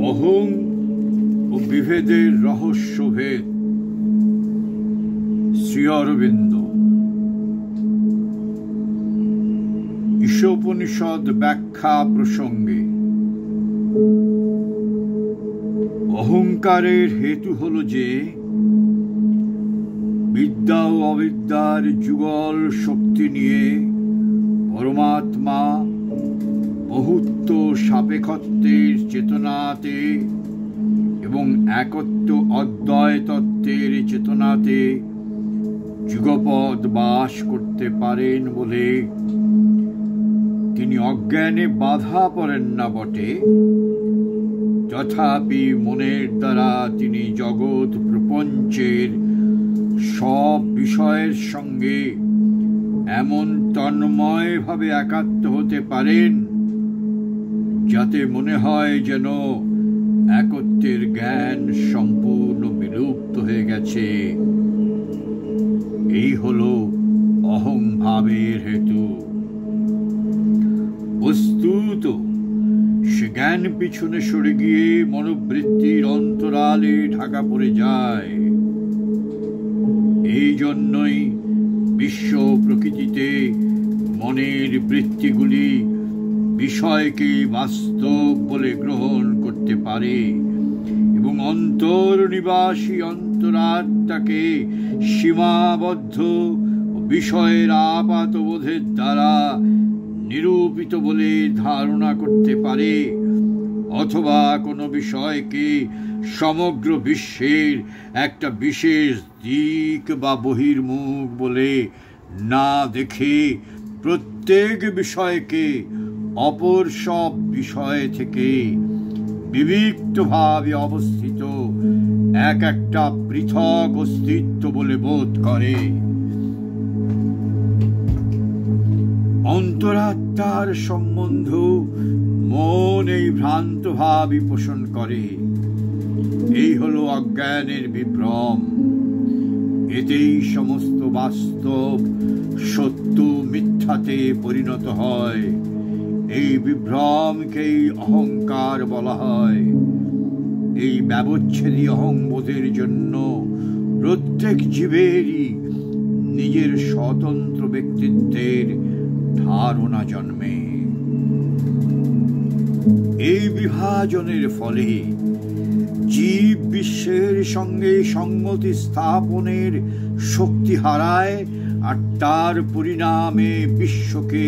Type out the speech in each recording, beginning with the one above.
অহং ও বিভেদের রহস্যভেদ। শ্রী অরবিন্দ। ঈশোপনিষদ ব্যাখ্যা প্রসঙ্গে অহংকারের হেতু হল যে বিদ্যা ও অবিদ্যার যুগল শক্তি নিয়ে পরমাত্মা বহুত্ব সাপেক্ষত্বের চেতনাতে এবং একত্ব অদ্বয় তত্ত্বের চেতনাতে যুগপৎ বাস করতে পারেন বলে তিনি অজ্ঞানে বাধা পড়েন না বটে, তথাপি মনের দ্বারা তিনি জগৎ প্রপঞ্চের সব বিষয়ের সঙ্গে এমন তন্ময়ভাবে একাত্ম হতে পারেন যাতে মনে হয় যেন একত্বের জ্ঞান সম্পূর্ণ বিলুপ্ত হয়ে গেছে। এই হল অহংভাবের হেতু। বস্তুত সে জ্ঞান পিছনে সরে গিয়ে মনোবৃত্তির অন্তরালে ঢাকা পড়ে যায়। এই জন্যই বিশ্ব প্রকৃতিতে মনের বৃত্তিগুলি বিষয়কে বাস্তব বলে গ্রহণ করতে পারে এবং অন্তর্নিবাসী অন্তরাত্মাকে সীমাবদ্ধ বিষয়ের আপাতবোধের দ্বারা নিরূপিত বলে ধারণা করতে পারে, অথবা কোনো বিষয়কে সমগ্র বিশ্বের একটা বিশেষ দিক বা বহির্মুখ বলে না দেখে প্রত্যেক বিষয়কে অপর সব বিষয় থেকে বিবিক্তভাবে অবস্থিত এক একটা পৃথক অস্তিত্ব বলে বোধ করে। অন্তরাত্মার সম্বন্ধ মন এই ভ্রান্ত ভাবই পোষণ করে। এই হলো অজ্ঞানের বিভ্রম। এতেই সমস্ত বাস্তব সত্য মিথ্যাতে পরিণত হয়। এই বিভ্রমকেই অহংকার বলা হয়। এই ব্যবচ্ছেদী অহংবোধের জন্য প্রত্যেক জীবেরই নিজের স্বতন্ত্র ব্যক্তিত্বের ধারণা জন্মে। এই বিভাজনের ফলে জীব বিশ্বের সঙ্গে সংগতি স্থাপনের শক্তি হারায়, আর তার পরিণামে বিশ্বকে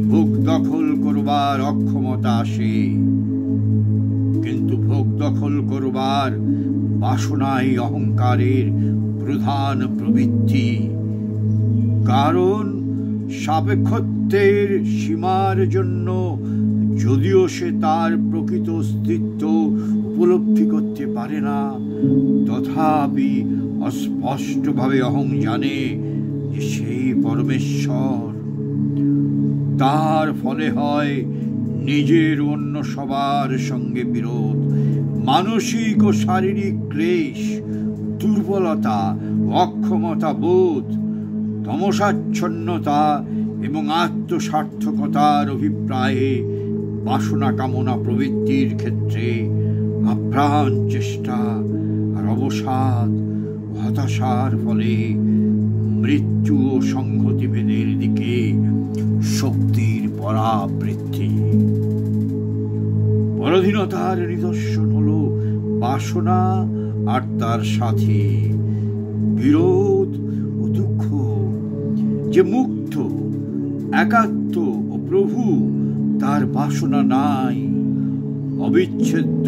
ভোগ দখল করবার অক্ষমতা আসে। কিন্তু ভোগ দখল করবার বাসনাই অহংকারের প্রধান প্রবৃত্তি। কারণ সাপেক্ষত্বের সীমার জন্য যদিও সে তার প্রকৃত অস্তিত্ব উপলব্ধি করতে পারে না, তথাপি অস্পষ্টভাবে অহং জানে যে সেই পরমেশ্বর। তার ফলে হয় নিজের অন্য সবার সঙ্গে বিরোধ, মানসিক ও শারীরিক ক্লেশ, দুর্বলতা, অক্ষমতা বোধ, তমসাচ্ছন্নতা এবং আত্মসার্থকতার অভিপ্রায়ে বাসনা কামনা প্রবৃত্তির ক্ষেত্রে আপ্রাণ চেষ্টা আর অবসাদ হতাশার ফলে মৃত্যু ও সংহতিভেদের দিকে শক্তির পরাবৃত্তি। পরাধীনতার নিদর্শন হল বাসনা আর তার সাথে বিরোধ ও দুঃখ। যে মুক্ত, একাত্ম ও প্রভু, তার বাসনা নাই। অবিচ্ছেদ্য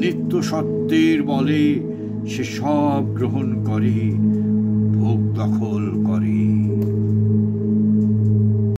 নিত্য সত্যের বলে সে সব গ্রহণ করে, ভোগ দখল করে।